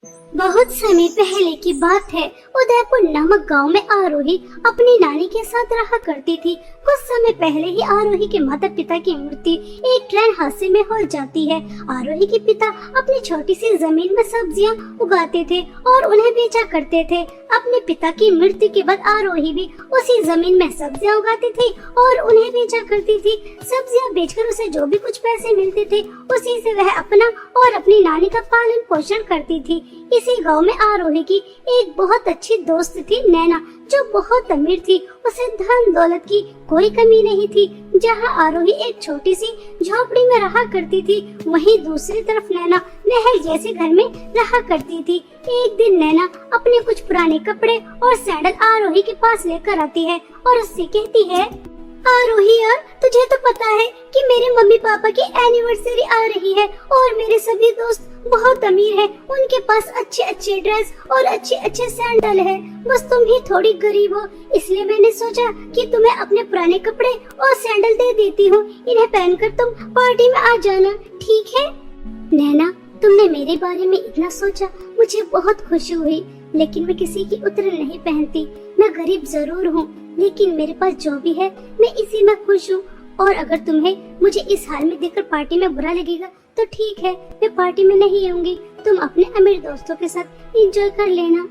बहुत समय पहले की बात है। उदयपुर नामक गांव में आरोही अपनी नानी के साथ रहा करती थी। कुछ समय पहले ही आरोही के माता पिता की मृत्यु एक ट्रेन हादसे में हो जाती है। आरोही के पिता अपनी छोटी सी जमीन में सब्जियां उगाते थे और उन्हें बेचा करते थे। अपने पिता की मृत्यु के बाद आरोही भी उसी जमीन में सब्जियां उगाती थी और उन्हें बेचा करती थी। सब्जियां बेचकर उसे जो भी कुछ पैसे मिलते थे उसी से वह अपना और अपनी नानी का पालन पोषण करती थी। इसी गांव में आरोही की एक बहुत अच्छी दोस्त थी नैना, जो बहुत अमीर थी। उसे धन दौलत की कोई कमी नहीं थी। जहां आरोही एक छोटी सी झोपड़ी में रहा करती थी, वहीं दूसरी तरफ नैना महल जैसे घर में रहा करती थी। एक दिन नैना अपने कुछ पुराने कपड़े और सैंडल आरोही के पास लेकर आती है और उससे कहती है, आरोही यार, तुझे तो पता है कि मेरे मम्मी पापा की एनिवर्सरी आ रही है और मेरे सभी दोस्त बहुत अमीर हैं। उनके पास अच्छे अच्छे ड्रेस और अच्छे अच्छे सैंडल है। बस तुम ही थोड़ी गरीब हो, इसलिए मैंने सोचा कि तुम्हें अपने पुराने कपड़े और सैंडल दे देती हूँ। इन्हें पहनकर तुम पार्टी में आ जाना, ठीक है? नैना, तुमने मेरे बारे में इतना सोचा, मुझे बहुत खुशी हुई। लेकिन मैं किसी की उतरन नहीं पहनती। मैं गरीब जरूर हूँ, लेकिन मेरे पास जो भी है मैं इसी में खुश हूँ। और अगर तुम्हें मुझे इस हाल में देखकर पार्टी में बुरा लगेगा तो ठीक है, मैं पार्टी में नहीं आऊंगी। तुम अपने अमीर दोस्तों के साथ एंजॉय कर लेना।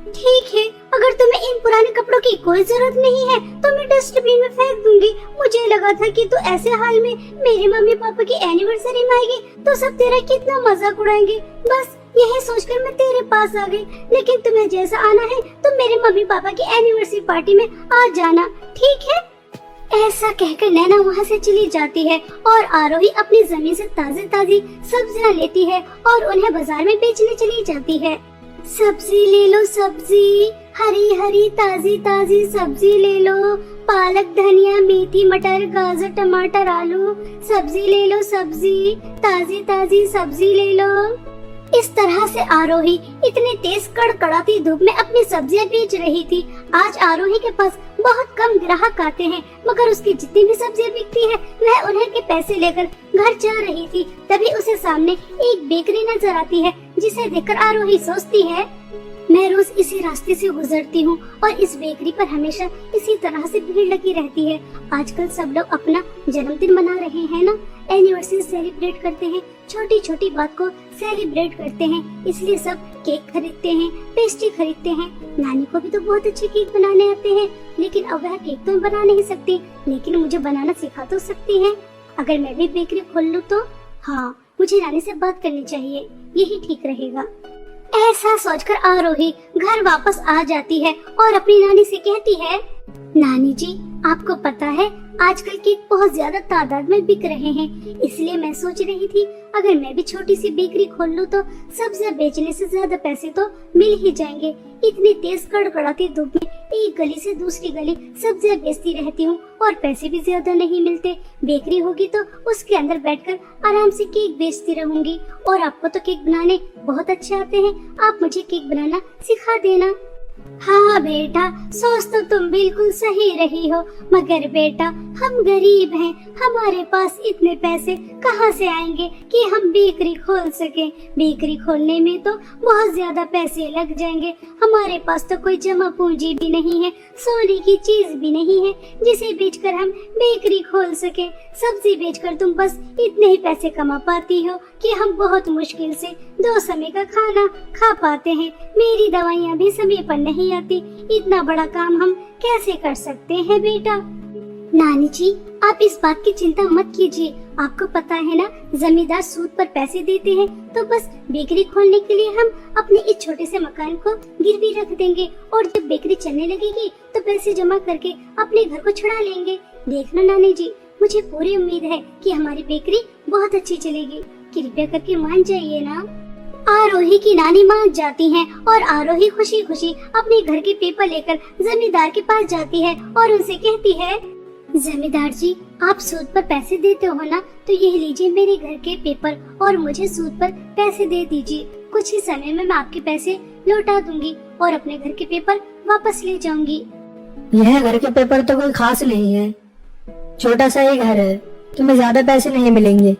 ठीक है, अगर तुम्हें इन पुराने कपड़ों की कोई जरूरत नहीं है तो मैं डस्टबिन में फेंक दूंगी। मुझे लगा था कि तू ऐसे हाल में मेरे मम्मी पापा की एनिवर्सरी में आएगी तो सब तेरा कितना मजाक उड़ाएंगे। बस यही सोचकर मैं तेरे पास आ गई। लेकिन तुम्हें जैसा आना है तो मेरे मम्मी पापा की एनिवर्सरी पार्टी में आ जाना, ठीक है? ऐसा कहकर नैना वहाँ से चली जाती है और आरोही अपनी जमीन से ताजी ताजी सब्जियाँ लेती है और उन्हें बाजार में बेचने चली जाती है। सब्जी ले लो सब्जी, हरी हरी ताजी ताजी सब्जी ले लो। पालक, धनिया, मेथी, मटर, गाजर, टमाटर, आलू। सब्जी ले लो सब्जी, ताजी ताजी सब्जी ले लो। इस तरह से आरोही इतनी तेज कड़कड़ाती धूप में अपनी सब्जियां बेच रही थी। आज आरोही के पास बहुत कम ग्राहक आते हैं, मगर उसकी जितनी भी सब्जियां बिकती है वह उन्हें के पैसे लेकर घर जा रही थी। तभी उसे सामने एक बेकरी नजर आती है, जिसे देखकर आरोही सोचती है, मैं रोज इसी रास्ते से गुजरती हूँ और इस बेकरी पर हमेशा इसी तरह से भीड़ लगी रहती है। आजकल सब लोग अपना जन्मदिन मना रहे हैं ना, एनिवर्सरी सेलिब्रेट करते हैं, छोटी छोटी बात को सेलिब्रेट करते हैं, इसलिए सब केक खरीदते हैं, पेस्ट्री खरीदते हैं। नानी को भी तो बहुत अच्छे केक बनाने आते हैं, लेकिन अब वह केक तो बना नहीं सकती, लेकिन मुझे बनाना सिखा तो सकती है। अगर मैं भी बेकरी खोल लूँ तो हाँ, मुझे नानी से बात करनी चाहिए, यही ठीक रहेगा। ऐसा सोचकर आरोही घर वापस आ जाती है और अपनी नानी से कहती है, नानी जी, आपको पता है आजकल केक बहुत ज्यादा तादाद में बिक रहे हैं, इसलिए मैं सोच रही थी अगर मैं भी छोटी सी बेकरी खोल लूँ तो सब्जियां बेचने से ज्यादा पैसे तो मिल ही जाएंगे। इतनी तेज कड़कड़ाती धूप में एक गली से दूसरी गली सब्जियां बेचती रहती हूँ और पैसे भी ज्यादा नहीं मिलते। बेकरी होगी तो उसके अंदर बैठकर आराम से केक बेचती रहूंगी। और आपको तो केक बनाने बहुत अच्छे आते हैं, आप मुझे केक बनाना सिखा देना। हाँ बेटा, सोच तो तुम बिल्कुल सही रही हो, मगर बेटा हम गरीब हैं, हमारे पास इतने पैसे कहाँ से आएंगे कि हम बेकरी खोल सकें। बेकरी खोलने में तो बहुत ज्यादा पैसे लग जाएंगे। हमारे पास तो कोई जमा पूंजी भी नहीं है, सोने की चीज भी नहीं है जिसे बेचकर हम बेकरी खोल सके। सब्जी बेचकर तुम बस इतने ही पैसे कमा पाती हो कि हम बहुत मुश्किल से 2 समय का खाना खा पाते हैं। मेरी दवाइयाँ भी समय पर नहीं आती, इतना बड़ा काम हम कैसे कर सकते हैं बेटा? नानी जी, आप इस बात की चिंता मत कीजिए। आपको पता है ना, जमींदार सूद पर पैसे देते हैं, तो बस बेकरी खोलने के लिए हम अपने इस छोटे से मकान को गिरवी रख देंगे और जब बेकरी चलने लगेगी तो पैसे जमा करके अपने घर को छुड़ा लेंगे। देखना नानी जी, मुझे पूरी उम्मीद है कि हमारी बेकरी बहुत अच्छी चलेगी। कृपया करके मान जाइए ना। आरोही की नानी मान जाती हैं और आरोही खुशी खुशी अपने घर के पेपर लेकर जमींदार के पास जाती है और उनसे कहती है, जमींदार जी, आप सूद पर पैसे देते हो ना, तो ये लीजिए मेरे घर के पेपर और मुझे सूद पर पैसे दे दीजिए। कुछ ही समय में मैं आपके पैसे लौटा दूंगी और अपने घर के पेपर वापस ले जाऊंगी। यह घर के पेपर तो कोई खास नहीं है, छोटा सा ही घर है, तुम्हें ज्यादा पैसे नहीं मिलेंगे।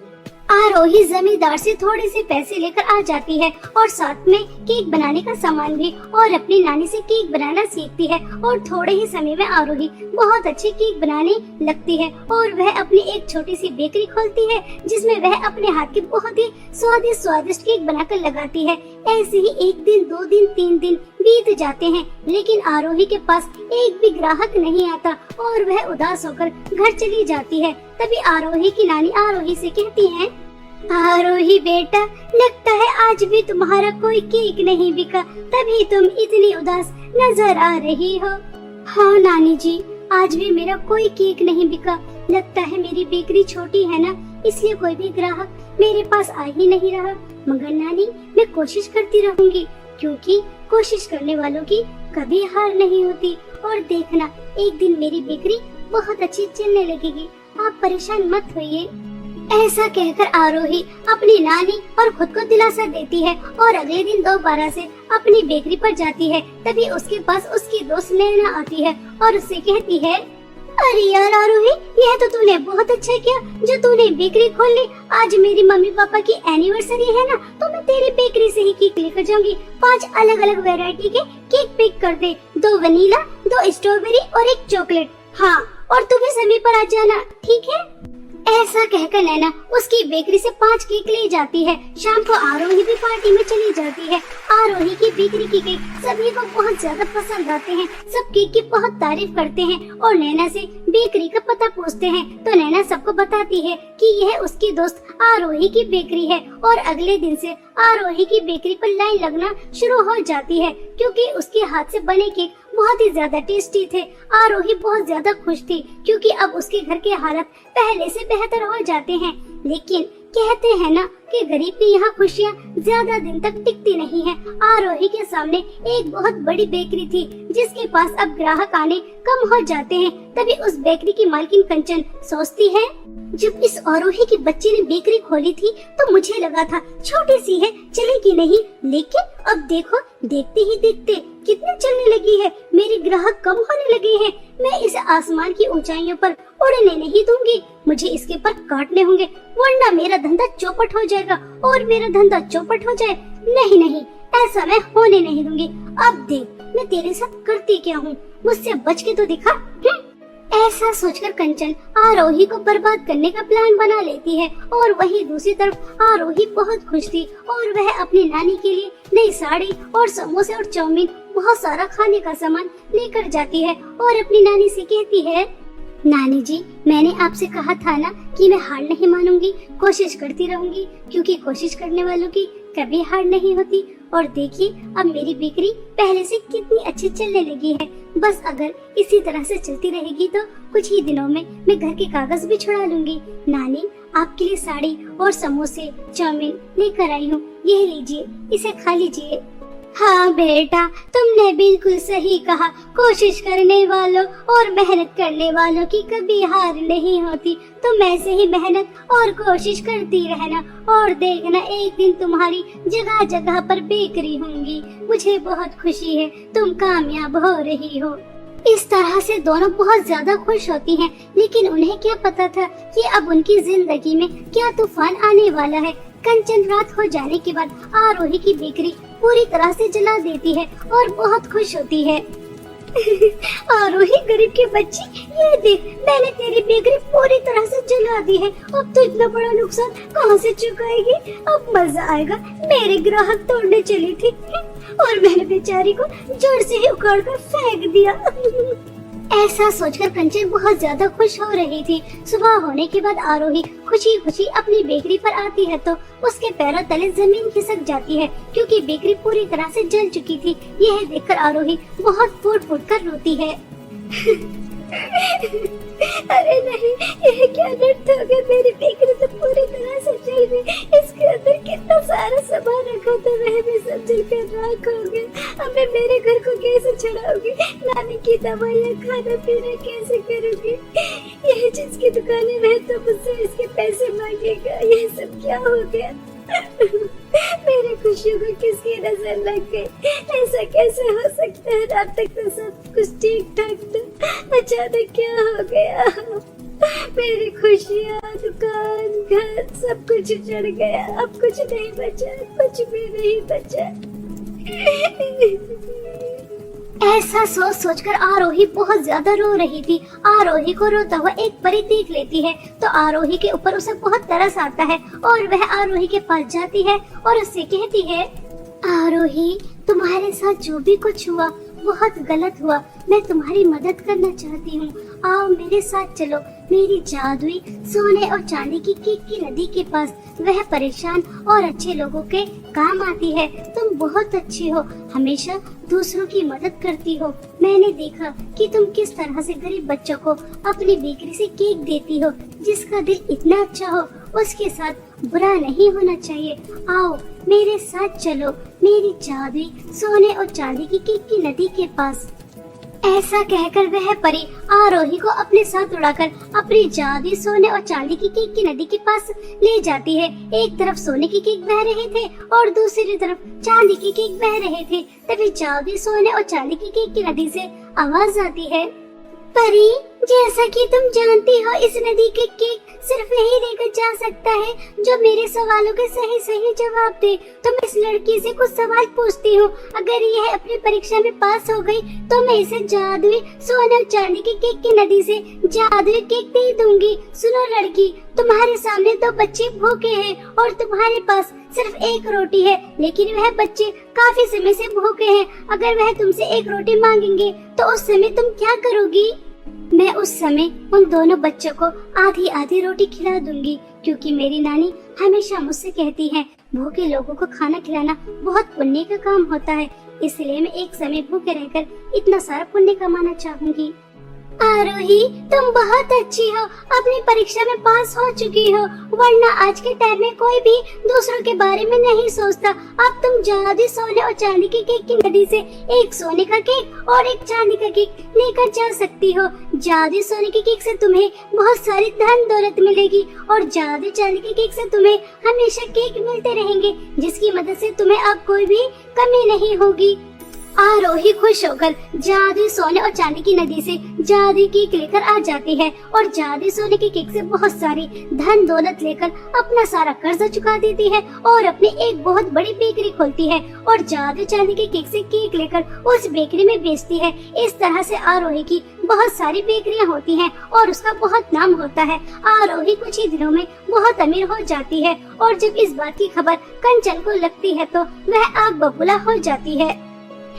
आरोही जमींदार से थोड़े से पैसे लेकर आ जाती है और साथ में केक बनाने का सामान भी, और अपनी नानी से केक बनाना सीखती है। और थोड़े ही समय में आरोही बहुत अच्छे केक बनाने लगती है और वह अपनी एक छोटी सी बेकरी खोलती है जिसमें वह अपने हाथ के बहुत ही स्वादिष्ट केक बनाकर लगाती है। ऐसे ही 1 दिन 2 दिन 3 दिन बीत जाते हैं, लेकिन आरोही के पास एक भी ग्राहक नहीं आता और वह उदास होकर घर चली जाती है। तभी आरोही की नानी आरोही से कहती है, आरोही बेटा, लगता है आज भी तुम्हारा कोई केक नहीं बिका, तभी तुम इतनी उदास नजर आ रही हो। हाँ नानी जी, आज भी मेरा कोई केक नहीं बिका। लगता है मेरी बेकरी छोटी है ना, इसलिए कोई भी ग्राहक मेरे पास आ ही नहीं रहा। मगर नानी, मैं कोशिश करती रहूंगी, क्योंकि कोशिश करने वालों की कभी हार नहीं होती। और देखना, एक दिन मेरी बेकरी बहुत अच्छी चलने लगेगी, आप परेशान मत होइए। ऐसा कहकर आरोही अपनी नानी और खुद को दिलासा देती है और अगले दिन दोबारा से अपनी बेकरी पर जाती है। तभी उसके पास उसकी दोस्त नैना आती है और उससे कहती है, अरे यार आरोही, यह तो तूने बहुत अच्छा किया जो तूने बेकरी खोल ली। आज मेरी मम्मी पापा की एनिवर्सरी है ना, तो मैं तेरी बेकरी से ही केक लेकर जाऊंगी। 5 अलग-अलग वैरायटी के केक पैक कर दे, 2 वनीला, 2 स्ट्रॉबेरी और 1 चॉकलेट। हाँ, और तू भी समय पर आ जाना, ठीक है? ऐसा कहकर नैना उसकी बेकरी से 5 केक ले जाती है। शाम को आरोही भी पार्टी में चली जाती है। आरोही की बेकरी की केक सभी को बहुत ज्यादा पसंद आते हैं। सब केक की बहुत तारीफ करते हैं और नैना से बेकरी का पता पूछते हैं, तो नैना सबको बताती है कि यह उसकी दोस्त आरोही की बेकरी है। और अगले दिन से आरोही की बेकरी पर लाइन लगना शुरू हो जाती है, क्योंकि उसके हाथ से बने केक बहुत ही ज्यादा टेस्टी थे। आरोही बहुत ज्यादा खुश थी, क्योंकि अब उसके घर के हालात पहले से बेहतर हो जाते हैं। लेकिन कहते हैं ना कि गरीब की यहाँ खुशियाँ ज्यादा दिन तक टिकती नहीं है। आरोही के सामने एक बहुत बड़ी बेकरी थी, जिसके पास अब ग्राहक आने कम हो जाते हैं। तभी उस बेकरी की मालकिन कंचन सोचती है, जब इस आरोही की बच्ची ने बेकरी खोली थी तो मुझे लगा था छोटी सी है, चलेगी नहीं, लेकिन अब देखो, देखते ही देखते कितनी चलने लगी है। मेरे ग्राहक कम होने लगे हैं। मैं इसे आसमान की ऊंचाइयों पर उड़ने नहीं दूंगी, मुझे इसके पर काटने होंगे, वरना मेरा धंधा चौपट हो जाएगा। और मेरा धंधा चौपट हो जाए, नहीं नहीं, ऐसा मैं होने नहीं दूंगी। अब देख मैं तेरे साथ करती क्या हूँ, मुझसे बच के तो दिखा। ऐसा सोचकर कंचन आरोही को बर्बाद करने का प्लान बना लेती है। और वहीं दूसरी तरफ आरोही बहुत खुश थी और वह अपनी नानी के लिए नई साड़ी और समोसे और चाउमीन, बहुत सारा खाने का सामान लेकर जाती है और अपनी नानी से कहती है, नानी जी, मैंने आपसे कहा था ना कि मैं हार नहीं मानूंगी, कोशिश करती रहूंगी, क्योंकि कोशिश करने वालों की कभी हार नहीं होती। और देखिए, अब मेरी बेकरी पहले से कितनी अच्छी चलने लगी है। बस अगर इसी तरह से चलती रहेगी तो कुछ ही दिनों में मैं घर के कागज भी छुड़ा लूंगी। नानी, आपके लिए साड़ी और समोसे चाउमीन लेकर आई हूँ, यह लीजिए, इसे खा लीजिए। हाँ बेटा, तुमने बिल्कुल सही कहा, कोशिश करने वालों और मेहनत करने वालों की कभी हार नहीं होती। तुम ऐसे ही मेहनत और कोशिश करती रहना और देखना, एक दिन तुम्हारी जगह जगह पर बेकरी होंगी। मुझे बहुत खुशी है तुम कामयाब हो रही हो। इस तरह से दोनों बहुत ज्यादा खुश होती हैं, लेकिन उन्हें क्या पता था कि अब उनकी जिंदगी में क्या तूफान आने वाला है। कंचन रात हो जाने के बाद आरोही की बेकरी पूरी तरह से जला देती है और बहुत खुश होती है। आरोही गरीब की बच्ची, ये देख, मैंने तेरी बेकरी पूरी तरह से जला दी है। अब तो इतना बड़ा नुकसान कहाँ से चुकाएगी? अब मजा आएगा। मेरे ग्राहक तोड़ने चली थी और मैंने बेचारी को जड़ से ही उखाड़ कर फेंक दिया। ऐसा सोचकर कंचन बहुत ज्यादा खुश हो रही थी। सुबह होने के बाद आरोही खुशी खुशी अपनी बेकरी पर आती है तो उसके पैरों तले जमीन खिसक जाती है, क्योंकि बेकरी पूरी तरह से जल चुकी थी। यह देखकर आरोही बहुत फूट फूट कर रोती है। अरे नहीं, यह क्या नर्त हो गया? मेरी बेकरी तो पूरी तरह से जल गई। इसके अंदर कितना सारा सामान रखा था, वह भी सब जलकर राख हो गया। अब मैं मेरे घर को कैसे छुड़ाऊंगी? नानी की दवाइयाँ, खाना पीना कैसे करूंगी? यह जिसकी दुकान है वह तो मुझसे इसके पैसे मांगेगा। यह सब क्या हो गया? मेरी खुशियों को किसकी नजर लग गई? ऐसा कैसे हो सकता है? रात तक तो सब कुछ ठीक ठाक था, अचानक क्या हो गया? मेरी खुशियाँ, दुकान, घर, सब कुछ उजड़ गया। अब कुछ नहीं बचा, कुछ भी नहीं बचा। ऐसा सोच सोचकर आरोही बहुत ज्यादा रो रही थी। आरोही को रोता हुआ एक परी देख लेती है तो आरोही के ऊपर उसे बहुत तरस आता है और वह आरोही के पास जाती है और उससे कहती है, आरोही, तुम्हारे साथ जो भी कुछ हुआ बहुत गलत हुआ। मैं तुम्हारी मदद करना चाहती हूँ। आओ मेरे साथ चलो मेरी जादुई सोने और चांदी की केक की नदी के पास। वह परेशान और अच्छे लोगों के काम आती है। तुम बहुत अच्छी हो, हमेशा दूसरों की मदद करती हो। मैंने देखा कि तुम किस तरह से गरीब बच्चों को अपनी बेकरी से केक देती हो। जिसका दिल इतना अच्छा हो उसके साथ बुरा नहीं होना चाहिए। आओ मेरे साथ चलो मेरी जादुई सोने और चांदी की केक की नदी के पास। ऐसा कहकर वह परी आरोही को अपने साथ उड़ाकर अपनी जादुई सोने और चांदी की केक की नदी के पास ले जाती है। एक तरफ सोने की केक बह रहे थे और दूसरी तरफ चांदी की केक बह रहे थे। तभी जादुई सोने और चांदी की केक की नदी से आवाज आती है, परी, जैसा कि तुम जानती हो इस नदी के केक सिर्फ वही लेकर जा सकता है जो मेरे सवालों के सही सही जवाब दे। तो मैं इस लड़की से कुछ सवाल पूछती हूँ। अगर यह अपनी परीक्षा में पास हो गई तो मैं इसे जादुई सोने और चांदी की केक की नदी से जादुई केक दे दूंगी। सुनो लड़की, तुम्हारे सामने दो बच्चे भूखे हैं और तुम्हारे पास सिर्फ एक रोटी है, लेकिन वह बच्चे काफी समय से भूखे हैं। अगर वह तुमसे एक रोटी मांगेंगे तो उस समय तुम क्या करोगी? मैं उस समय उन दोनों बच्चों को आधी आधी रोटी खिला दूंगी, क्योंकि मेरी नानी हमेशा मुझसे कहती है भूखे लोगों को खाना खिलाना बहुत पुण्य का काम होता है। इसलिए मैं एक समय भूखे रहकर इतना सारा पुण्य कमाना चाहूंगी। आरोही, तुम बहुत अच्छी हो, अपनी परीक्षा में पास हो चुकी हो, वरना आज के टाइम में कोई भी दूसरों के बारे में नहीं सोचता। अब तुम जादुई सोने और चांदी के केक की नदी से एक सोने का केक और एक चांदी का केक लेकर जा सकती हो। जादुई सोने के केक से तुम्हें बहुत सारी धन दौलत मिलेगी और जादुई चांदी के केक से तुम्हें हमेशा केक मिलते रहेंगे, जिसकी मदद से तुम्हें अब कोई भी कमी नहीं होगी। आरोही खुश होकर जादुई सोने और चांदी की नदी से जादुई केक लेकर आ जाती है और जादुई सोने के केक से बहुत सारी धन दौलत लेकर अपना सारा कर्जा चुका देती है और अपनी एक बहुत बड़ी बेकरी खोलती है और जादुई चांदी के केक से केक लेकर उस बेकरी में बेचती है। इस तरह से आरोही की बहुत सारी बेकरियां होती हैं और उसका बहुत नाम होता है। आरोही कुछ ही दिनों में बहुत अमीर हो जाती है और जब इस बात की खबर कंचन को लगती है तो वह आग बबूला हो जाती है।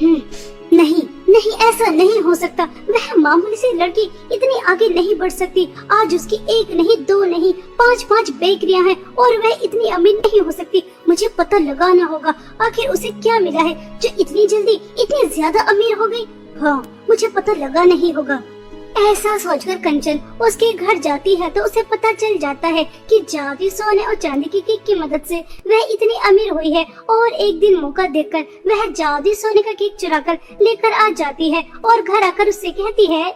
नहीं नहीं, ऐसा नहीं हो सकता। वह मामूली सी लड़की इतनी आगे नहीं बढ़ सकती। आज उसकी एक नहीं, दो नहीं, 5-5 बेकरियां हैं और वह इतनी अमीर नहीं हो सकती। मुझे पता लगाना होगा आखिर उसे क्या मिला है जो इतनी जल्दी इतनी ज्यादा अमीर हो गई। हाँ, मुझे पता लगाना ही होगा। ऐसा सोचकर कंचन उसके घर जाती है तो उसे पता चल जाता है कि जादुई सोने और चांदी की केक की मदद से वह इतनी अमीर हुई है और एक दिन मौका देखकर वह जादुई सोने का केक चुराकर लेकर आ जाती है और घर आकर उससे कहती है,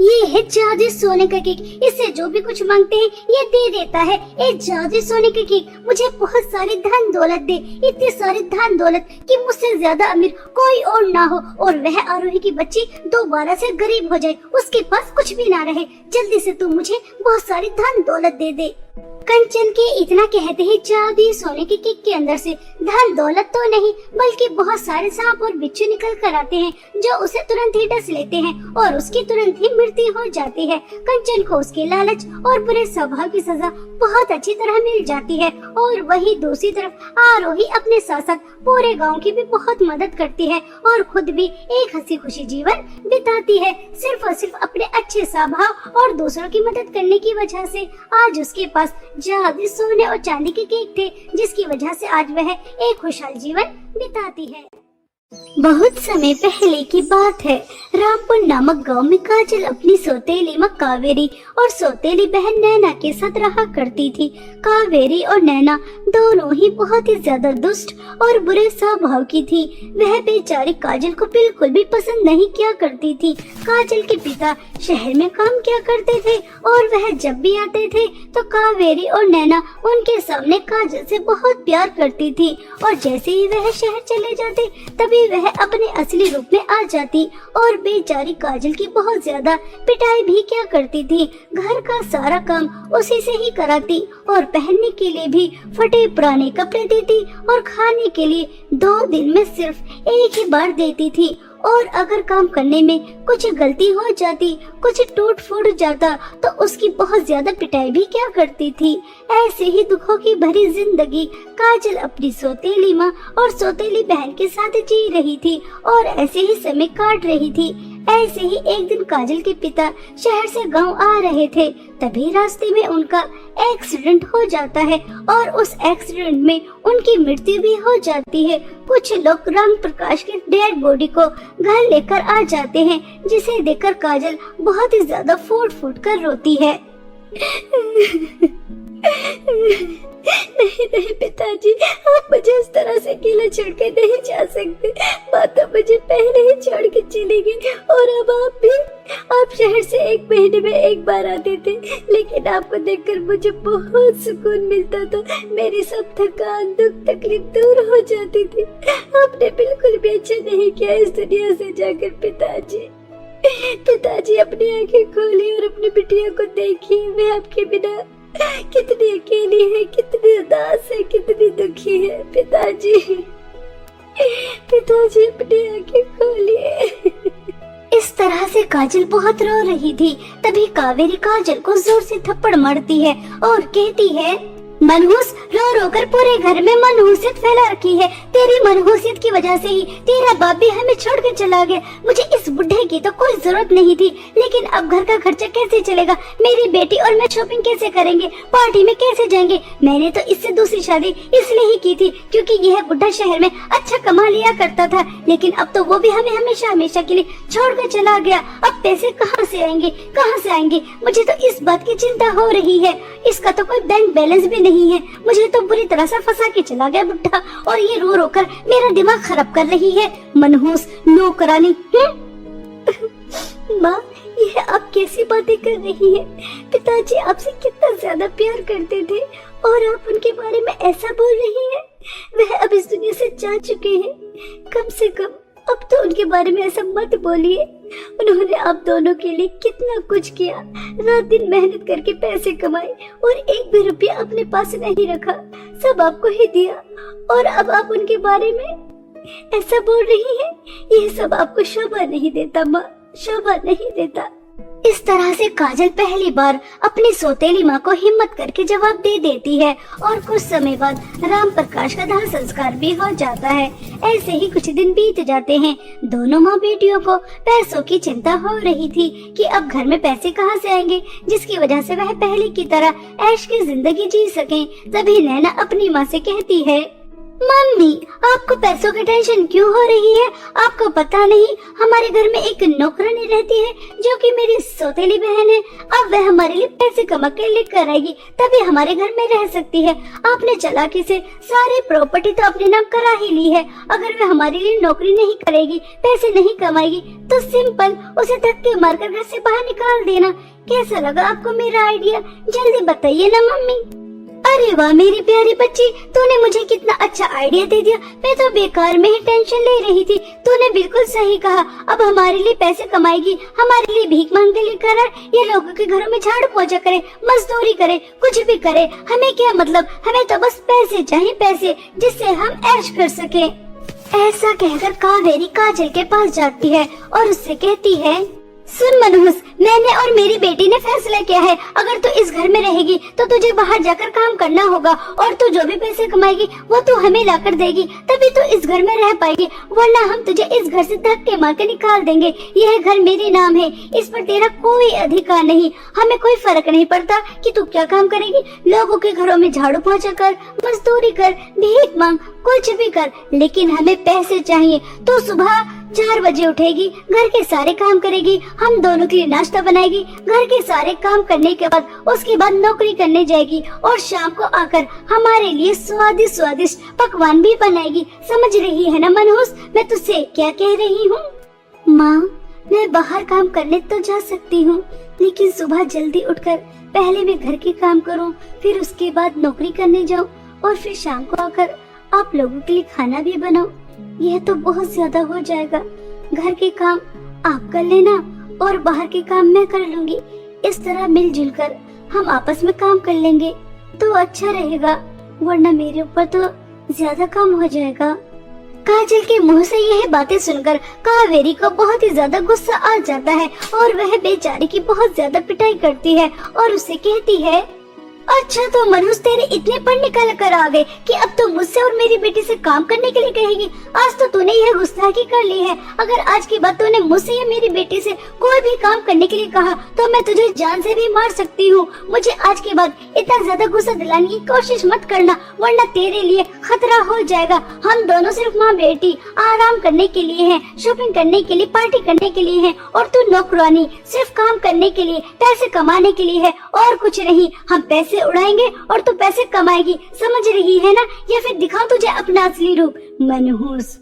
ये है जादुई सोने का केक, इससे जो भी कुछ मांगते हैं ये दे देता है। ए जादुई सोने का केक, मुझे बहुत सारी धन दौलत दे, इतनी सारी धन दौलत कि मुझसे ज्यादा अमीर कोई और ना हो और वह आरोही की बच्ची दोबारा से गरीब हो जाए, उसके पास कुछ भी ना रहे। जल्दी से तू मुझे बहुत सारी धन दौलत दे दे। कंचन के इतना कहते ही जादुई सोने के केक के अंदर से धन दौलत तो नहीं बल्कि बहुत सारे सांप और बिच्छू निकल कर आते हैं जो उसे तुरंत ही डस लेते हैं और उसकी तुरंत ही मृत्यु हो जाती है। कंचन को उसके लालच और बुरे स्वभाव की सजा बहुत अच्छी तरह मिल जाती है और वही दूसरी तरफ आरोही अपने साथ साथ पूरे गांव की भी बहुत मदद करती है और खुद भी एक हंसी खुशी जीवन बिताती है। सिर्फ और सिर्फ अपने अच्छे स्वभाव और दूसरों की मदद करने की वजह से आज उसके पास जादुई सोने और चांदी के केक थे, जिसकी वजह से आज वह एक खुशहाल जीवन बिताती है। बहुत समय पहले की बात है। रामपुर नामक गांव में काजल अपनी सौतेली मां कावेरी और सौतेली बहन नैना के साथ रहा करती थी। कावेरी और नैना दोनों ही बहुत ही ज्यादा दुष्ट और बुरे स्वभाव की थी। वह बेचारी काजल को बिल्कुल भी पसंद नहीं किया करती थी। काजल के पिता शहर में काम किया करते थे और वह जब भी आते थे तो कावेरी और नैना उनके सामने काजल से बहुत प्यार करती थी और जैसे ही वह शहर चले जाते तभी कि वह अपने असली रूप में आ जाती और बेचारी काजल की बहुत ज्यादा पिटाई भी क्या करती थी। घर का सारा काम उसी से ही कराती और पहनने के लिए भी फटे पुराने कपड़े देती और खाने के लिए 2 दिन में सिर्फ एक ही बार देती थी। और अगर काम करने में कुछ गलती हो जाती, कुछ टूट फूट जाता तो उसकी बहुत ज्यादा पिटाई भी क्या करती थी। ऐसे ही दुखों की भरी जिंदगी काजल अपनी सौतेली माँ और सौतेली बहन के साथ जी रही थी और ऐसे ही समय काट रही थी। ऐसे ही एक दिन काजल के पिता शहर से गांव आ रहे थे, तभी रास्ते में उनका एक्सीडेंट हो जाता है और उस एक्सीडेंट में उनकी मृत्यु भी हो जाती है। कुछ लोग राम प्रकाश की डेड बॉडी को घर लेकर आ जाते हैं, जिसे देखकर काजल बहुत ही ज्यादा फूट फूट कर रोती है। नहीं नहीं पिताजी, आप मुझे इस तरह से अकेला छोड़ के नहीं जा सकते। माँ तो मुझे पहले ही छोड़ के चली गई और अब आप भी। आप शहर से 1 महीने में 1 बार आते थे, लेकिन आपको देखकर मुझे बहुत सुकून मिलता था। मेरी सब थकान, दुख, तकलीफ दूर हो जाती थी। आपने बिल्कुल भी अच्छा नहीं किया इस दुनिया से जाकर पिताजी। पिताजी अपनी आंखें खोलिए और अपनी बिटिया को देखिए। मैं आपके बिना कितनी अकेली है, कितनी उदास है, कितनी दुखी है। पिताजी, पिताजी अपनी आंखें खोलिए। इस तरह से काजल बहुत रो रही थी। तभी कावेरी काजल को जोर से थप्पड़ मारती है और कहती है, मनहूस, रो रो कर पूरे घर में मनहूसियत फैला रखी है। तेरी मनहूसियत की वजह से ही तेरा बाप भी हमें छोड़कर चला गया। मुझे इस बुढ़े की तो कोई जरूरत नहीं थी, लेकिन अब घर का खर्चा कैसे चलेगा? मेरी बेटी और मैं शॉपिंग कैसे करेंगे? पार्टी में कैसे जाएंगे? मैंने तो इससे दूसरी शादी इसलिए ही की थी क्योंकि यह बुढ़ा शहर में अच्छा कमा लिया करता था, लेकिन अब तो वो भी हमें हमेशा हमेशा के लिए छोड़कर चला गया। अब पैसे कहाँ से आएंगे, कहाँ से आएंगे? मुझे तो इस बात की चिंता हो रही है। इसका तो कोई बैंक बैलेंस भी नहीं है। मुझे तो बुरी तरह से फंसा के चला गया बुढ़ा, और ये रो रो कर मेरा दिमाग खराब कर रही है। मनहूस नौकरानी। माँ, ये आप कैसी बातें कर रही है? पिताजी आपसे कितना ज्यादा प्यार करते थे और आप उनके बारे में ऐसा बोल रही है। वह अब इस दुनिया से जा चुके हैं। कम से कम अब तो उनके बारे में ऐसा मत बोलिए। उन्होंने आप दोनों के लिए कितना कुछ किया, रात दिन मेहनत करके पैसे कमाए और 1 भी रुपया अपने पास नहीं रखा, सब आपको ही दिया, और अब आप उनके बारे में ऐसा बोल रही है। यह सब आपको शोभा नहीं देता माँ, शोभा नहीं देता। इस तरह से काजल पहली बार अपनी सौतेली माँ को हिम्मत करके जवाब दे देती है और कुछ समय बाद राम प्रकाश का दाह संस्कार भी हो जाता है। ऐसे ही कुछ दिन बीत जाते हैं। दोनों माँ बेटियों को पैसों की चिंता हो रही थी कि अब घर में पैसे कहाँ से आएंगे, जिसकी वजह से वह पहले की तरह ऐश की जिंदगी जी सकें। तभी नैना अपनी माँ से कहती है, मम्मी, आपको पैसों की टेंशन क्यों हो रही है? आपको पता नहीं हमारे घर में एक नौकरानी रहती है जो कि मेरी सौतेली बहन है। अब वह हमारे लिए पैसे कमा कर लेकर आएगी, तभी हमारे घर में रह सकती है। आपने चालाकी से सारी प्रॉपर्टी तो अपने नाम करा ही ली है। अगर वह हमारे लिए नौकरी नहीं करेगी, पैसे नहीं कमाएगी, तो सिंपल उसे धक्के मारकर घर से बाहर निकाल देना। कैसा लगा आपको मेरा आइडिया? जल्दी बताइए ना मम्मी। अरे वाह मेरी प्यारी बच्ची, तूने मुझे कितना अच्छा आइडिया दे दिया। मैं तो बेकार में ही टेंशन ले रही थी। तूने बिल्कुल सही कहा। अब हमारे लिए पैसे कमाएगी, हमारे लिए भीख मांग के लेकर आए, ये लोगों के घरों में झाड़ू पोछा करे, मजदूरी करे, कुछ भी करे, हमें क्या मतलब? हमें तो बस पैसे चाहिए, पैसे, जिससे हम ऐश कर सके। ऐसा कहकर कावेरी काजल के पास जाती है और उससे कहती है, सुन मनहूस, मैंने और मेरी बेटी ने फैसला किया है। अगर तू इस घर में रहेगी तो तुझे बाहर जाकर काम करना होगा, और तू जो भी पैसे कमाएगी वो तू हमें लाकर देगी, तभी तू इस घर में रह पाएगी, वरना हम तुझे इस घर से धक्के मार के निकाल देंगे। यह घर मेरे नाम है, इस पर तेरा कोई अधिकार नहीं। हमें कोई फर्क नहीं पड़ता कि तू क्या काम करेगी। लोगों के घरों में झाड़ू पोछा कर, मजदूरी कर, भीख मांग, कुछ भी कर, लेकिन हमें पैसे चाहिए। तो सुबह 4 बजे उठेगी, घर के सारे काम करेगी, हम दोनों के लिए नाश्ता बनाएगी, घर के सारे काम करने के बाद उसके बाद नौकरी करने जाएगी, और शाम को आकर हमारे लिए स्वादिष्ट स्वादिष्ट पकवान भी बनाएगी। समझ रही है ना मनहूस, मैं तुझसे क्या कह रही हूँ? माँ, मैं बाहर काम करने तो जा सकती हूँ, लेकिन सुबह जल्दी उठकर पहले मैं घर के काम करूँ, फिर उसके बाद नौकरी करने जाऊँ, और फिर शाम को आकर आप लोगों के लिए खाना भी बनाओ। यह तो बहुत ज्यादा हो जाएगा। घर के काम आप कर लेना और बाहर के काम मैं कर लूंगी। इस तरह मिलजुल कर हम आपस में काम कर लेंगे तो अच्छा रहेगा, वरना मेरे ऊपर तो ज्यादा काम हो जाएगा। काजल के मुंह से यह बातें सुनकर कावेरी को बहुत ही ज्यादा गुस्सा आ जाता है और वह बेचारी की बहुत ज्यादा पिटाई करती है और उसे कहती है, अच्छा तो मनुष तेरे इतने पढ़ निकल कर आ गए कि अब तो मुझसे और मेरी बेटी से काम करने के लिए कहेगी। आज तो तूने यह गुस्ताखी कर ली है। अगर आज के बाद तूने मुझसे या मेरी बेटी से कोई भी काम करने के लिए कहा तो मैं तुझे जान से भी मार सकती हूँ। मुझे आज के बाद इतना ज्यादा गुस्सा दिलाने की कोशिश मत करना, वरना तेरे लिए खतरा हो जाएगा। हम दोनों सिर्फ माँ बेटी आराम करने के लिए हैं, शॉपिंग करने के लिए, पार्टी करने के लिए हैं, और तू नौकरानी सिर्फ काम करने के लिए, पैसे कमाने के लिए है और कुछ नहीं। हम पैसे उड़ाएंगे और तू पैसे कमाएगी, समझ रही है ना? या फिर दिखाऊं तुझे अपना असली रूप, मनहूस।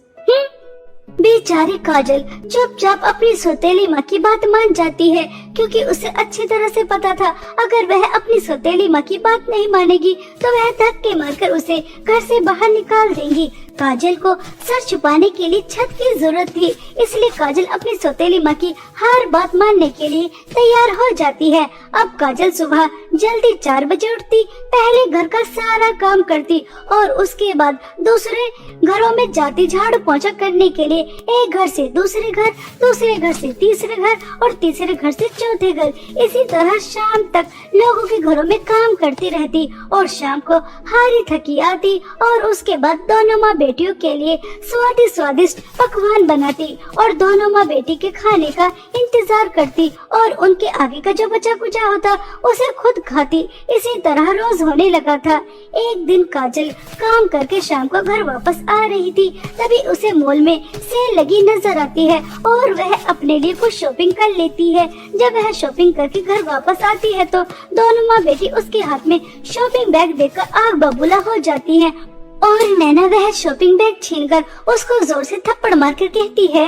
बेचारी काजल चुपचाप अपनी सौतेली माँ की बात मान जाती है, क्योंकि उसे अच्छी तरह से पता था अगर वह अपनी सौतेली माँ की बात नहीं मानेगी तो वह धक्के मारकर उसे घर से बाहर निकाल देंगी। काजल को सर छुपाने के लिए छत की जरूरत थी, इसलिए काजल अपनी सौतेली माँ की हर बात मानने के लिए तैयार हो जाती है। अब काजल सुबह जल्दी 4 बजे उठती, पहले घर का सारा काम करती और उसके बाद दूसरे घरों में जाती झाड़ू पोंछा करने के लिए। एक घर से दूसरे घर, दूसरे घर से तीसरे घर और तीसरे घर से चौथे घर, इसी तरह शाम तक लोगों के घरों में काम करती रहती और शाम को हारी थकी आती और उसके बाद दोनों माँ बेटियों के लिए स्वादिष्ट पकवान बनाती और दोनों माँ बेटी के खाने का इंतजार करती और उनके आगे का जो बचा कुचा होता उसे खुद खाती। इसी तरह रोज होने लगा था। एक दिन काजल काम करके शाम को घर वापस आ रही थी, तभी उसे मॉल में सेल लगी नजर आती है और वह अपने लिए कुछ शॉपिंग कर लेती है। जब वह शॉपिंग करके घर वापस आती है तो दोनों माँ बेटी उसके हाथ में शॉपिंग बैग देखकर आग बबूला हो जाती है और नैना वह शॉपिंग बैग छीनकर उसको जोर से थप्पड़ मारकर कहती है,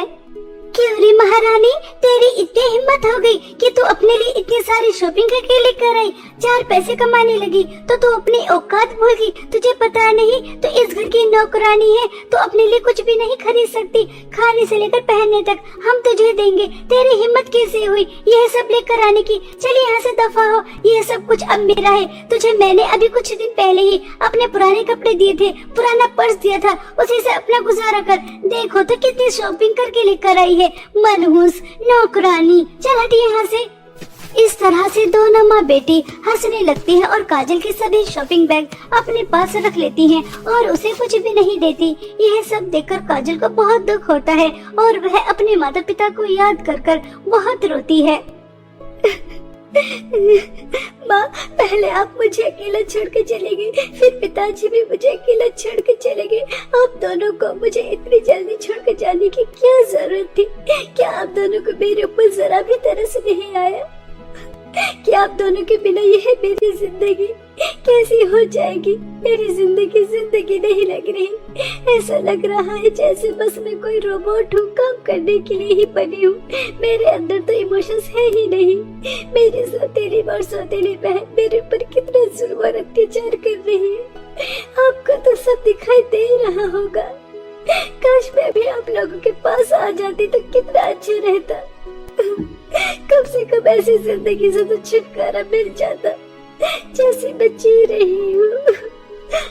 क्यों रे महारानी, तेरी इतनी हिम्मत हो गई कि तू अपने लिए इतनी सारी शॉपिंग अकेले कर आई, 4 पैसे कमाने लगी तो तू अपनी औकात भूल गई। तुझे पता नहीं तो इस घर की नौकरानी है, तो अपने लिए कुछ भी नहीं खरीद सकती, खाने से लेकर पहनने तक हम तुझे देंगे। तेरी हिम्मत कैसे हुई यह सब लेकर आने की? चल यहाँ से दफा हो, यह सब कुछ अब मेरा है। तुझे मैंने अभी कुछ दिन पहले ही अपने पुराने कपड़े दिए थे, पुराना पर्स दिया था, उसी से अपना गुजारा कर। देखो तो कितनी शॉपिंग करके लेकर आई है, मनहूस नौकरानी, चल हट यहाँ से। इस तरह से दोनों माँ बेटी हंसने लगती है और काजल के सभी शॉपिंग बैग अपने पास रख लेती हैं और उसे कुछ भी नहीं देती। यह सब देखकर काजल को बहुत दुख होता है और वह अपने माता पिता को याद कर बहुत रोती है। माँ, पहले आप मुझे अकेला छोड़ के चले गए, फिर पिताजी भी मुझे अकेला छोड़ के चले गए। आप दोनों को मुझे इतनी जल्दी छोड़ के जाने की क्या जरूरत थी? क्या आप दोनों को मेरे ऊपर जरा भी तरस नहीं आया? क्या आप दोनों के बिना यह मेरी जिंदगी कैसी हो जाएगी? मेरी जिंदगी नहीं लग रही। ऐसा लग रहा है जैसे बस मैं कोई रोबोट हूँ, काम करने के लिए ही बनी हूँ। मेरे अंदर तो इमोशंस है ही नहीं। मेरी सौतेली और सौतेली बहन मेरे ऊपर कितना जुल्म और अत्याचार कर रही है। आपको तो सब दिखाई दे रहा होगा। काश मैं भी आप लोगों के पास आ जाती तो कितना अच्छा रहता। कम से कम ऐसी जिंदगी से तो छुटकारा मिल जाता जैसी मैं जी रही हूँ।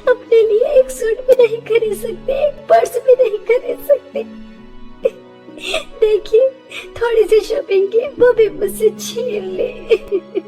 अपने लिए एक सूट भी नहीं खरीद सकते, एक पर्स भी नहीं खरीद सकते। देखिए, थोड़ी सी शॉपिंग की वो भी मुझसे छीन ली।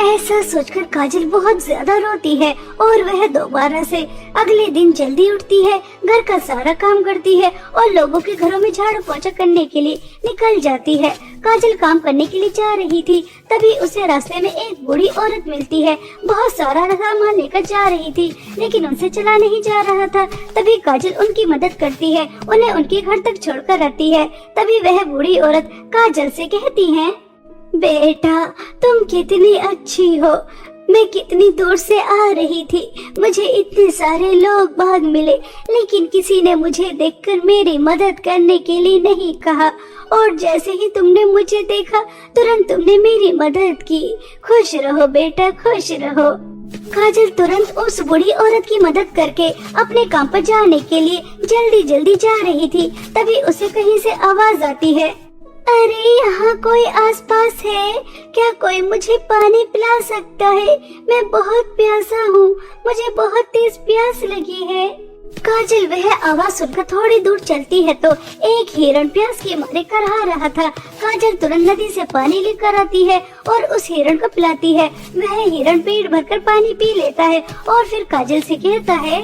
ऐसा सोचकर काजल बहुत ज्यादा रोती है और वह दोबारा से अगले दिन जल्दी उठती है, घर का सारा काम करती है और लोगों के घरों में झाड़ू पोंछा करने के लिए निकल जाती है। काजल काम करने के लिए जा रही थी, तभी उसे रास्ते में एक बूढ़ी औरत मिलती है। बहुत सारा सामान लेकर जा रही थी, लेकिन उनसे चला नहीं जा रहा था। तभी काजल उनकी मदद करती है, उन्हें उनके घर तक छोड़कर आती है। तभी वह बूढ़ी औरत काजल से कहती है, बेटा, तुम कितनी अच्छी हो। मैं कितनी दूर से आ रही थी, मुझे इतने सारे लोग भाग मिले, लेकिन किसी ने मुझे देखकर मेरी मदद करने के लिए नहीं कहा, और जैसे ही तुमने मुझे देखा तुरंत तुमने मेरी मदद की। खुश रहो बेटा, खुश रहो। काजल तुरंत उस बूढ़ी औरत की मदद करके अपने काम पर जाने के लिए जल्दी जल्दी जा रही थी। तभी उसे कहीं से आवाज आती है, अरे यहाँ कोई आसपास है क्या? कोई मुझे पानी पिला सकता है? मैं बहुत प्यासा हूँ, मुझे बहुत तेज प्यास लगी है। काजल वह आवाज सुनकर थोड़ी दूर चलती है तो एक हिरण प्यास के मारे करहा रहा था। काजल तुरंत नदी से पानी लेकर आती है और उस हिरण को पिलाती है। वह हिरण पेट भरकर पानी पी लेता है और फिर काजल से कहता है,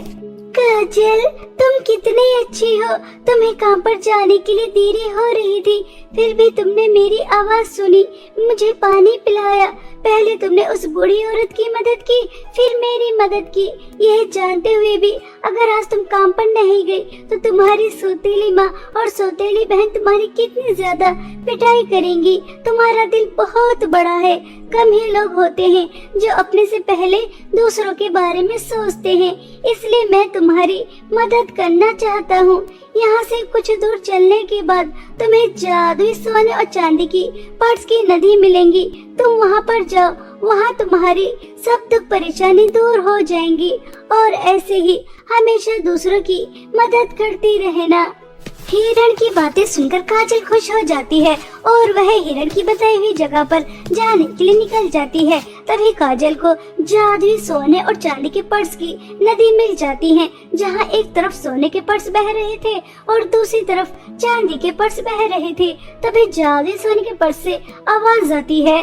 काजल तुम कितनी अच्छी हो, तुम्हें काम पर जाने के लिए देरी हो रही थी, फिर भी तुमने मेरी आवाज सुनी, मुझे पानी पिलाया। पहले तुमने उस बूढ़ी औरत की मदद की, फिर मेरी मदद की। यह जानते हुए भी अगर आज तुम काम पर नहीं गई तो तुम्हारी सौतेली माँ और सौतेली बहन तुम्हारी कितनी ज्यादा पिटाई करेंगी। तुम्हारा दिल बहुत बड़ा है, कम ही लोग होते हैं जो अपने से पहले दूसरों के बारे में सोचते हैं, इसलिए मैं तुम्हारी मदद करना चाहता हूँ। यहाँ से कुछ दूर चलने के बाद तुम्हें जादुई सोने और चांदी की पर्स की नदी मिलेंगी। तुम वहाँ पर जाओ, वहाँ तुम्हारी सब दुख परेशानी दूर हो जाएंगी और ऐसे ही हमेशा दूसरों की मदद करती रहना। हिरण की बातें सुनकर काजल खुश हो जाती है और वह हिरण की बताई हुई जगह पर जाने के लिए निकल जाती है। तभी काजल को जादुई सोने और चांदी के पर्स की नदी मिल जाती है, जहां एक तरफ सोने के पर्स बह रहे थे और दूसरी तरफ चांदी के पर्स बह रहे थे। तभी जादुई सोने के पर्स से आवाज आती है,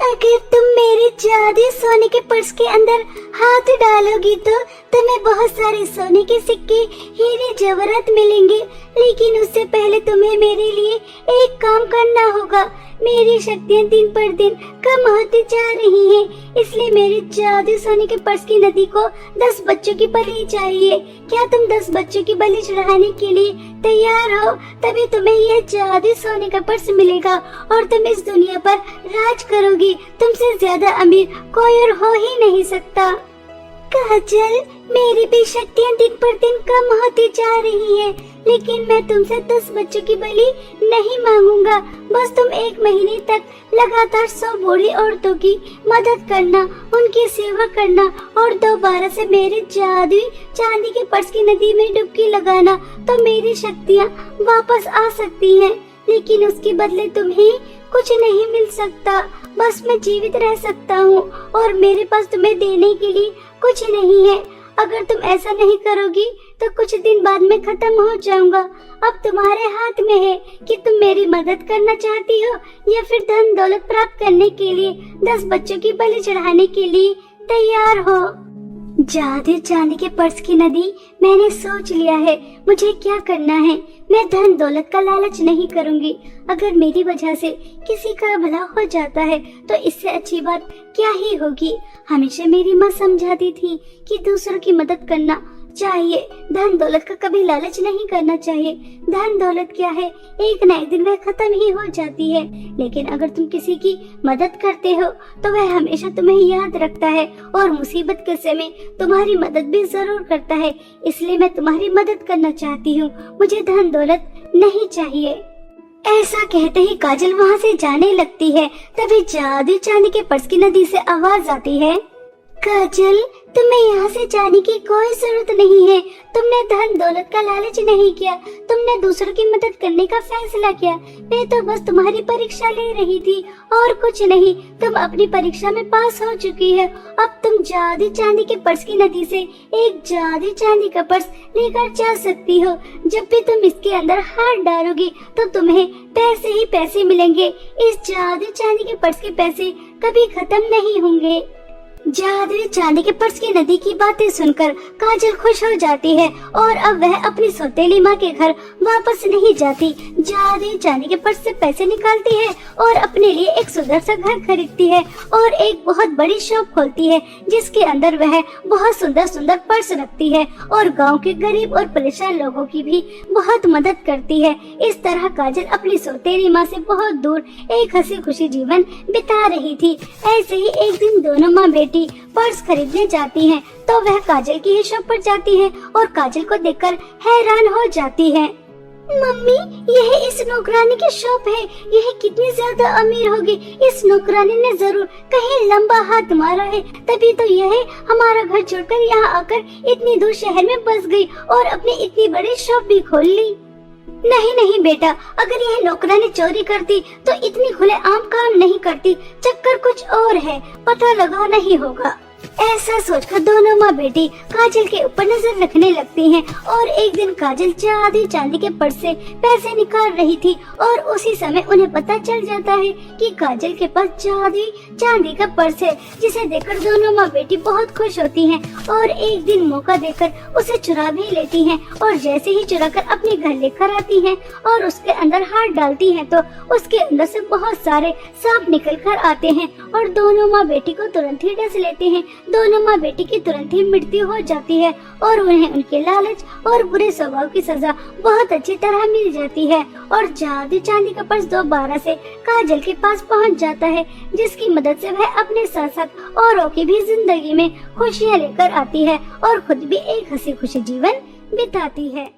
अगर तुम मेरे जादुई सोने के पर्स के अंदर हाथ डालोगी तो तुम्हें बहुत सारे सोने के सिक्के, हीरे जवाहरात मिलेंगे, लेकिन उससे पहले तुम्हें मेरे लिए एक काम करना होगा। मेरी शक्तियाँ दिन पर दिन कम होती जा रही हैं, इसलिए मेरे जादुई सोने के पर्स की नदी को 10 बच्चों की बलि चाहिए। क्या तुम 10 बच्चों की बलि चढ़ाने के लिए तैयार हो? तभी तुम्हें यह जादुई सोने का पर्स मिलेगा और तुम इस दुनिया पर राज करोगी। तुमसे ज्यादा अमीर कोई और हो ही नहीं सकता। काजल, मेरी भी शक्तियाँ दिन पर दिन कम होती जा रही है, लेकिन मैं तुमसे 10 बच्चों की बलि नहीं मांगूंगा। बस तुम 1 महीने तक लगातार 100 बूढ़ी औरतों की मदद करना, उनकी सेवा करना और दोबारा से मेरे जादुई चांदी के पर्स की नदी में डुबकी लगाना, तो मेरी शक्तियाँ वापस आ सकती हैं। लेकिन उसके बदले तुम्हें कुछ नहीं मिल सकता, बस मैं जीवित रह सकता हूँ और मेरे पास तुम्हें देने के लिए कुछ नहीं है। अगर तुम ऐसा नहीं करोगी तो कुछ दिन बाद मैं खत्म हो जाऊंगा। अब तुम्हारे हाथ में है कि तुम मेरी मदद करना चाहती हो या फिर धन दौलत प्राप्त करने के लिए 10 बच्चों की बलि चढ़ाने के लिए तैयार हो। जादुई चांदी के पर्स की नदी, मैंने सोच लिया है मुझे क्या करना है। मैं धन दौलत का लालच नहीं करूंगी। अगर मेरी वजह से किसी का भला हो जाता है तो इससे अच्छी बात क्या ही होगी। हमेशा मेरी माँ समझाती थी कि दूसरों की मदद करना चाहिए, धन दौलत का कभी लालच नहीं करना चाहिए। धन दौलत क्या है, एक न एक दिन वह खत्म ही हो जाती है, लेकिन अगर तुम किसी की मदद करते हो तो वह हमेशा तुम्हें याद रखता है और मुसीबत के समय तुम्हारी मदद भी जरूर करता है। इसलिए मैं तुम्हारी मदद करना चाहती हूँ, मुझे धन दौलत नहीं चाहिए। ऐसा कहते ही काजल वहाँ से जाने लगती है। तभी जादुई चांदी के पर्स की नदी से आवाज आती है, काजल, तुम्हें यहाँ से जाने की कोई जरूरत नहीं है। तुमने धन दौलत का लालच नहीं किया, तुमने दूसरों की मदद करने का फैसला किया। मैं तो बस तुम्हारी परीक्षा ले रही थी और कुछ नहीं। तुम अपनी परीक्षा में पास हो चुकी है। अब तुम जादुई चांदी के पर्स की नदी से एक जादुई चांदी का पर्स लेकर जा सकती हो। जब भी तुम इसके अंदर हाथ डालोगी तो तुम्हें पैसे ही पैसे मिलेंगे। इस जादुई चांदी के पर्स के पैसे कभी खत्म नहीं होंगे। जादुई चांदी के पर्स की नदी की बातें सुनकर काजल खुश हो जाती है और अब वह अपनी सौतेली माँ के घर वापस नहीं जाती। जादुई चांदी के पर्स से पैसे निकालती है और अपने लिए एक सुंदर सा घर खरीदती है और एक बहुत बड़ी शॉप खोलती है, जिसके अंदर वह बहुत सुंदर सुंदर पर्स रखती है और गांव के गरीब और परेशान लोगों की भी बहुत मदद करती है। इस तरह काजल अपनी सौतेली माँ से बहुत दूर एक हंसी खुशी जीवन बिता रही थी। ऐसे ही एक दिन दोनों माँ बेटी पर्स खरीदने जाती हैं, तो वह काजल की ही शॉप पर जाती है और काजल को देखकर हैरान हो जाती है। मम्मी, यह इस नौकरानी की शॉप है। यह कितनी ज्यादा अमीर होगी। इस नौकरानी ने जरूर कहीं लंबा हाथ मारा है, तभी तो यह हमारा घर छोड़कर यहाँ आकर इतनी दूर शहर में बस गई और अपनी इतनी बड़ी शॉप भी खोल ली। नहीं नहीं बेटा, अगर यह नौकरानी चोरी करती तो इतनी खुलेआम काम नहीं करती। चक्कर कुछ और है, पता लगाना ही होगा। ऐसा सोचकर दोनों माँ बेटी काजल के ऊपर नजर रखने लगती हैं और एक दिन काजल आधी चांदी के पर्स से पैसे निकाल रही थी और उसी समय उन्हें पता चल जाता है कि काजल के पास चांदी का पर्स है, जिसे देखकर दोनों माँ बेटी बहुत खुश होती हैं और एक दिन मौका देकर उसे चुरा भी लेती हैं और जैसे ही चुराकर अपने घर लेकर आती हैं और उसके अंदर हाथ डालती हैं तो उसके अंदर से बहुत सारे सांप निकल कर आते हैं और दोनों माँ बेटी को तुरंत ही डस लेते हैं। दोनों माँ बेटी की तुरंत ही मृत्यु हो जाती है और उन्हें उनके लालच और बुरे स्वभाव की सजा बहुत अच्छी तरह मिल जाती है और जादू चांदी का पर्स दोबारा से काजल के पास पहुंच जाता है, जिसकी मदद से वह अपने साथ साथ औरों की भी जिंदगी में खुशियां लेकर आती है और खुद भी एक हंसी खुशी जीवन बिताती है।